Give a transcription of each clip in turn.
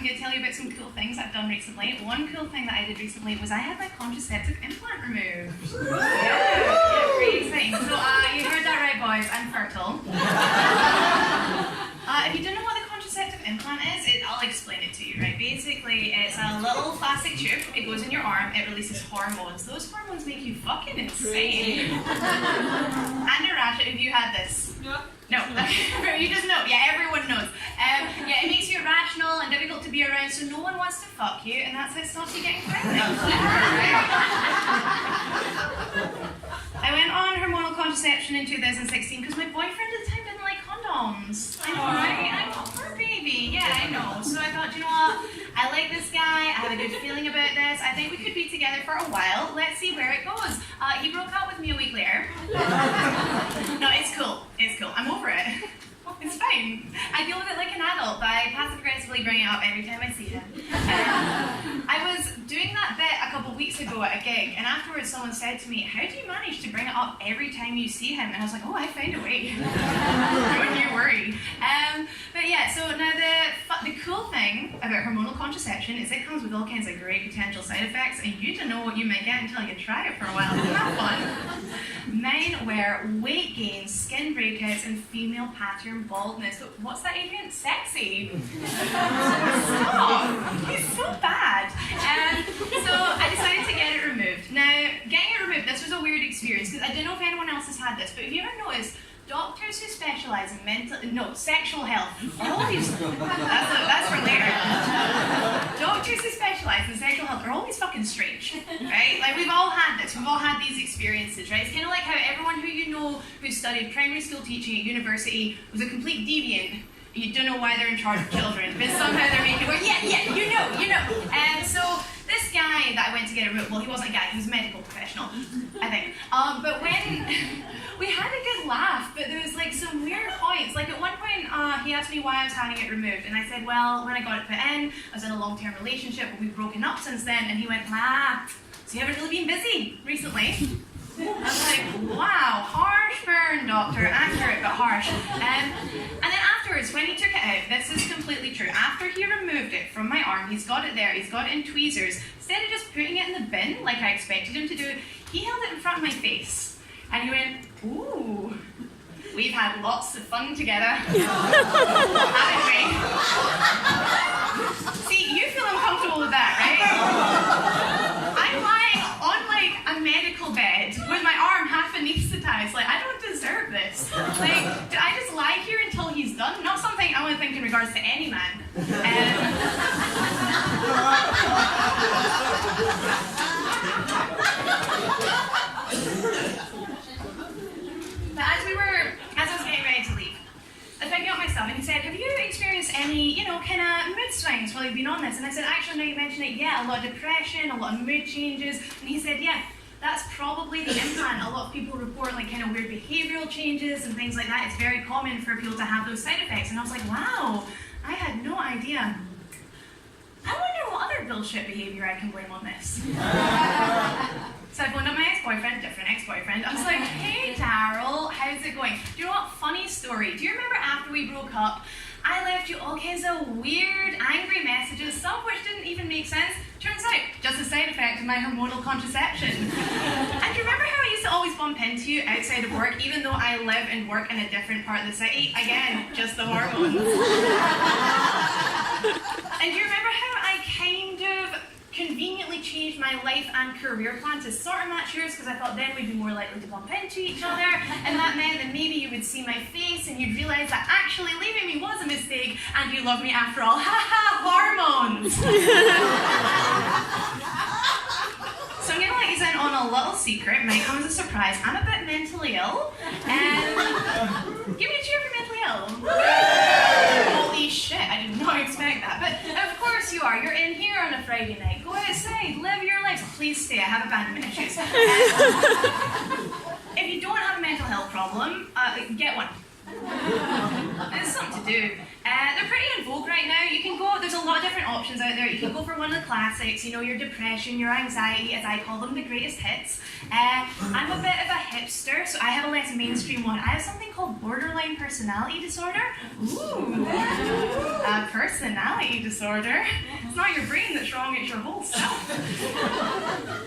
I'm going to tell you about some cool things I've done recently. One cool thing that I did recently was I had my contraceptive implant removed. Yeah, pretty exciting. So you heard that right, boys, I'm fertile. If you don't know what the contraceptive implant is, I'll explain it to you, right? Basically, it's a little plastic tube, it goes in your arm, it releases hormones. Those hormones make you fucking insane. And irrational. Have you had this? No, you just know. Yeah, everyone knows. Yeah, it makes you irrational and difficult to be around, so no one wants to fuck you, and that's how it stops you getting pregnant. I went on hormonal contraception in 2016 because my boyfriend at the time didn't like condoms. I know, right? I know, poor baby. Yeah, I know. So I thought, you know what? I like this guy. I have a good feeling about this. I think we could be together for a while. Let's see where it goes. He broke up with me a week later. No, it's cool. It's cool. I'm over it. It's fine. I deal with it like an adult by passive-aggressively bringing it up every time I see him. I was doing that bit a couple weeks ago at a gig, and afterwards someone said to me, "How do you manage to bring it up every time you see him?" And I was like, "Oh, I find a way." Don't you worry. But yeah, so now the cool thing about hormonal contraception is it comes with all kinds of great potential side effects, and you don't know what you might get until you try it for a while. Isn't that fun? Mine were weight gain, skin breakouts, and female pattern baldness. What's that, Adrian? Sexy. Stop. He's so bad. So I decided to get it removed. Now, getting it removed, this was a weird experience because I don't know if anyone else has had this, but have you ever noticed doctors who specialise in sexual health are always, that's for later. Doctors who specialise in sexual health are always fucking strange, right? Like, we've all had this, we've all had these experiences, right? It's kind of like how everyone who you know who studied primary school teaching at university was a complete deviant. You don't know why they're in charge of children, but somehow they're making it work. Yeah, you know. And so this guy that I went to get it removed, well, he wasn't a guy, he was a medical professional, I think. But when we had a good laugh, but there was like some weird points. Like at one point, he asked me why I was having it removed, and I said, well, when I got it put in, I was in a long-term relationship, but we've broken up since then. And he went, so you haven't really been busy recently? I was like, wow, harsh burn, doctor, accurate but harsh. And then afterwards, when he took it out, this is completely true. After he removed it from my arm, he's got it there, he's got it in tweezers. Instead of just putting it in the bin, like I expected him to do, he held it in front of my face. And he went, ooh, we've had lots of fun together, haven't we? See, you feel uncomfortable with that, right? I'm lying on like a medical bed with my arm half anesthetized. Like, I don't deserve this. Like, did I just lie here until he's done? Not something I would think in regards to any man. But as I was getting ready to leave, I was picking up my stuff and he said, have you experienced any, kind of mood swings while you've been on this? And I said, actually, now you mention it, yeah, a lot of depression, a lot of mood changes. And he said, yeah, that's probably the implant. A lot of people report like kind of weird behavioral changes and things like that. It's very common for people to have those side effects. And I was like, wow, I had no idea. I wonder what other bullshit behavior I can blame on this. So I phoned up my ex-boyfriend, different ex-boyfriend. I was like, hey, Daryl, how's it going? Do you know what? Funny story. Do you remember after we broke up, I left you all kinds of weird, angry messages, some of which didn't even make sense? Turns out, just a side effect of my hormonal contraception. And do you remember how I used to always bump into you outside of work, even though I live and work in a different part of the city? Again, just the hormones. And do you remember how I kind of conveniently changed my life and career plan to sort of match yours because I thought then we'd be more likely to bump into each other, and that meant that maybe you would see my face and you'd realise that actually leaving me was a mistake and you love me after all. Ha ha, hormones! So I'm going to let you in on a little secret, might come as a surprise. I'm a bit mentally ill, and give me a cheer for mentally ill. Holy shit, I did not expect that. But of course you are. You're in here on a Friday night. Go outside, live your life. Please stay, I have abandonment issues. If you don't have a mental health problem, get one. It's something to do. They're pretty in vogue right now. You can go, there's a lot of different options out there. You can go for one of the classics, you know, your depression, your anxiety, as I call them, the greatest hits. I'm a bit of a hipster, so I have a less mainstream one. I have something called borderline personality disorder. Ooh, a personality disorder. It's not your brain that's wrong, it's your whole self.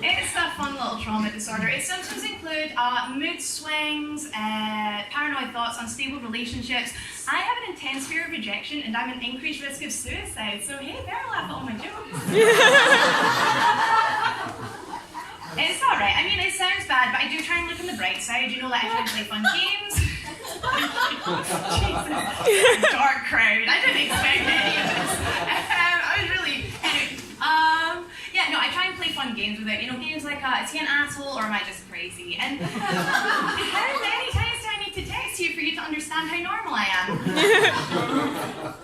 It's a fun little trauma disorder. Its symptoms include mood swings, paranoid thoughts, unstable relationships. I have an intense fear of rejection, and I'm an increased risk of suicide. So hey, better laugh at all my jokes. It's alright. I mean, it sounds bad, but I do try and look on the bright side. You know, like I try and play fun games. Jesus, dark crowd. I didn't expect any of this. I was really anyway. Yeah, no, I try and play fun games with it. You know, games like is he an asshole or am I just crazy? And how many times do I need to text you for you to understand how normal I am?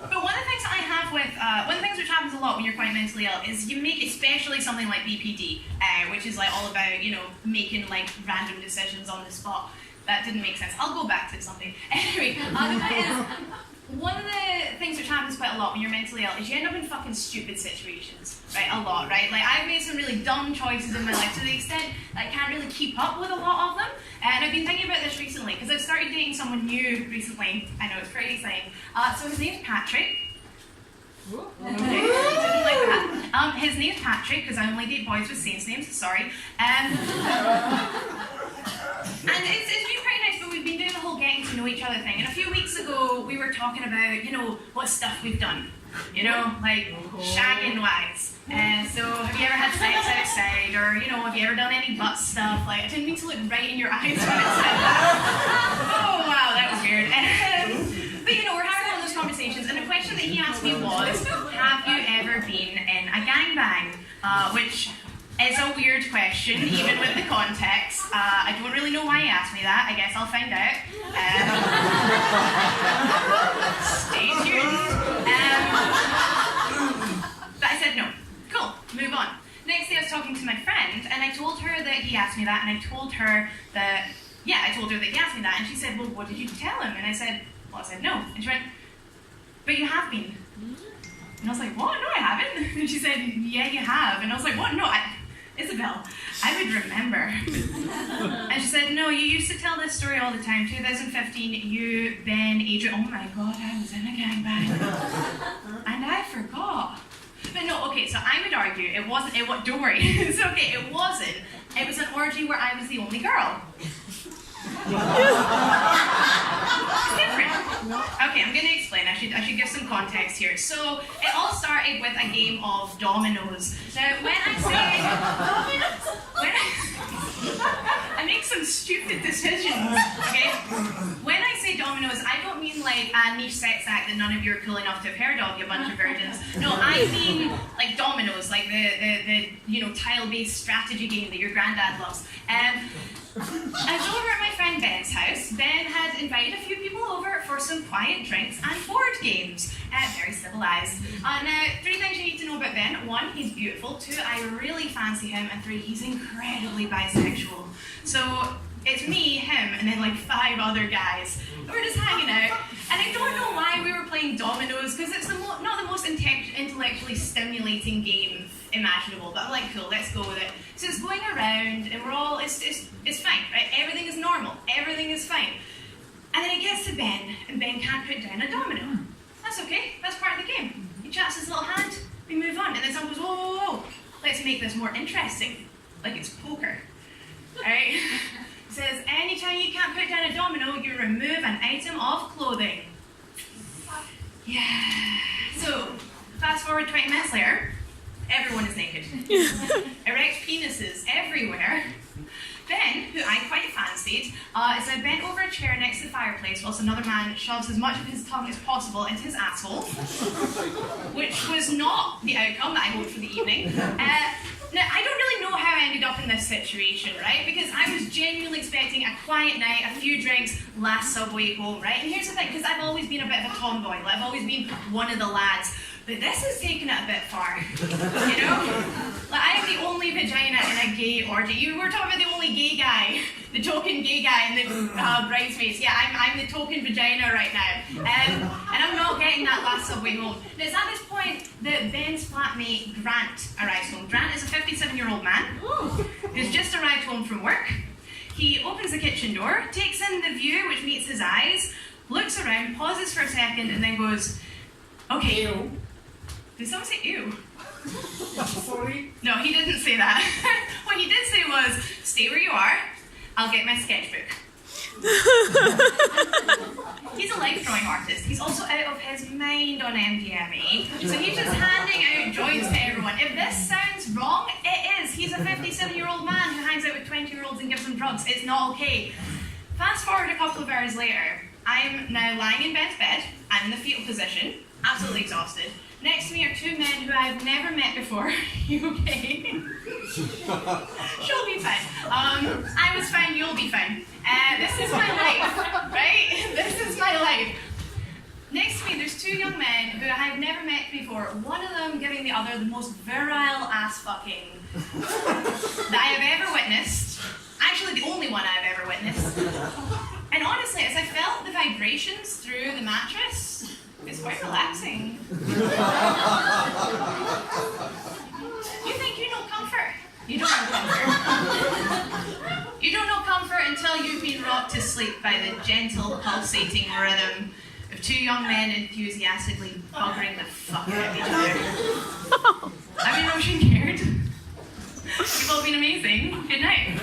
But one of the things that I have with one of the things which happens a lot when you're quite mentally ill is you make, especially something like BPD, which is like all about, you know, making like random decisions on the spot. That didn't make sense. I'll go back to something. Anyway, the point is, one of the things which happens quite a lot when you're mentally ill is you end up in fucking stupid situations, right? A lot, right? Like I've made some really dumb choices in my life to the extent that I can't really keep up with a lot of them. And I've been thinking about this recently because I've started dating someone new recently. I know, it's pretty exciting. So his name's Patrick. Okay, didn't like that. His name's Patrick because I only date boys with saints' names. Sorry. And it's been pretty nice, but we've been doing the whole getting to know each other thing. And a few weeks ago, we were talking about, you know, what stuff we've done. You know, like shagging wise. So have you ever had sex outside? Or, you know, have you ever done any butt stuff? Like, I didn't mean to look right in your eyes when I said that. Oh, wow, that was weird. But, you know, we're having all those conversations. And the question that he asked me was, have you ever been in a gangbang? Which is a weird question, even with the context. I don't really know why he asked me that. I guess I'll find out. Stay tuned. But I said no. Cool, move on. Next day I was talking to my friend, and I told her that he asked me that, and I told her that he asked me that, and she said, well, what did you tell him? And I said, well, I said no. And she went, but you have been. And I was like, what? No, I haven't. And she said, yeah, you have. And I was like, what? No, Isabel, I would remember. And she said, no, you used to tell this story all the time. 2015, you, Ben, Adrian, oh my God, I was in a gangbang. And I forgot. But no, okay, so I would argue it wasn't, don't worry, it's okay, it wasn't. It was an orgy where I was the only girl. It's different. Okay, I'm going to explain. I should give some context here. So it all started with a game of dominoes. Now, when I make some stupid decisions. Okay, when I say dominoes, I don't mean like a niche sex act that none of you are cool enough to have heard of, you bunch of virgins. No, I mean like dominoes, like the you know, tile-based strategy game that your granddad loves. I was over at my friend Ben's house. Ben had invited a few people over for some quiet drinks and board games. Very civilized. Now, 3 things you need to know about Ben. 1, he's beautiful. 2, I really fancy him. And 3, he's incredibly bisexual. So it's me, him, and then like 5 other guys. We're just hanging out. And I don't know why we were playing dominoes, because it's not the most intellectually stimulating game imaginable, but I'm like, cool, let's go with it. So it's going around, and we're all, it's fine, right? Everything is normal, everything is fine. And then it gets to Ben, and Ben can't put down a domino. That's okay, that's part of the game. He chats his little hand, we move on, and then someone goes, whoa, whoa, whoa, let's make this more interesting, like it's poker, alright? It says, anytime you can't put down a domino, you remove an item of clothing. Yeah. So, fast forward 20 minutes later, everyone is naked. Erect penises everywhere. Ben, who I quite fancied, is now bent over a chair next to the fireplace whilst another man shoves as much of his tongue as possible into his asshole, which was not the outcome that I hoped for the evening. Now, I don't really know how I ended up in this situation, right? Because I was genuinely expecting a quiet night, a few drinks, last subway home, right? And here's the thing, because I've always been a bit of a tomboy, like I've always been one of the lads. But this is taking it a bit far, you know? Like, I am the only only vagina in a gay orgy. You were talking about the only gay guy, the token gay guy in the bridesmaids. Yeah, I'm the token vagina right now. And I'm not getting that last subway home. Now, it's at this point that Ben's flatmate, Grant, arrives home. Grant is a 57-year-old man who's just arrived home from work. He opens the kitchen door, takes in the view which meets his eyes, looks around, pauses for a second, and then goes, okay. Ew. Did someone say ew? Sorry? No, he didn't say that. What he did say was, stay where you are, I'll get my sketchbook. He's a life drawing artist. He's also out of his mind on MDMA, so he's just handing out joints to everyone. If this sounds wrong, it is. He's a 57-year-old man who hangs out with 20-year-olds and gives them drugs. It's not okay. Fast forward a couple of hours later, I'm now lying in Ben's bed. I'm in the fetal position, absolutely exhausted. Next to me are two men who I've never met before. You okay? She'll be fine. I was fine, you'll be fine. This is my life, right? This is my life. Next to me, there's two young men who I've never met before. One of them giving the other the most virile ass fucking that I have ever witnessed. Actually, the only one I've ever witnessed. And honestly, as I felt the vibrations through the mattress, it's quite relaxing. You think you know comfort? You don't know comfort. You don't know comfort until you've been rocked to sleep by the gentle, pulsating rhythm of two young men enthusiastically buggering the fuck out of each other. I've been Roisin Caird. You've all been amazing. Good night.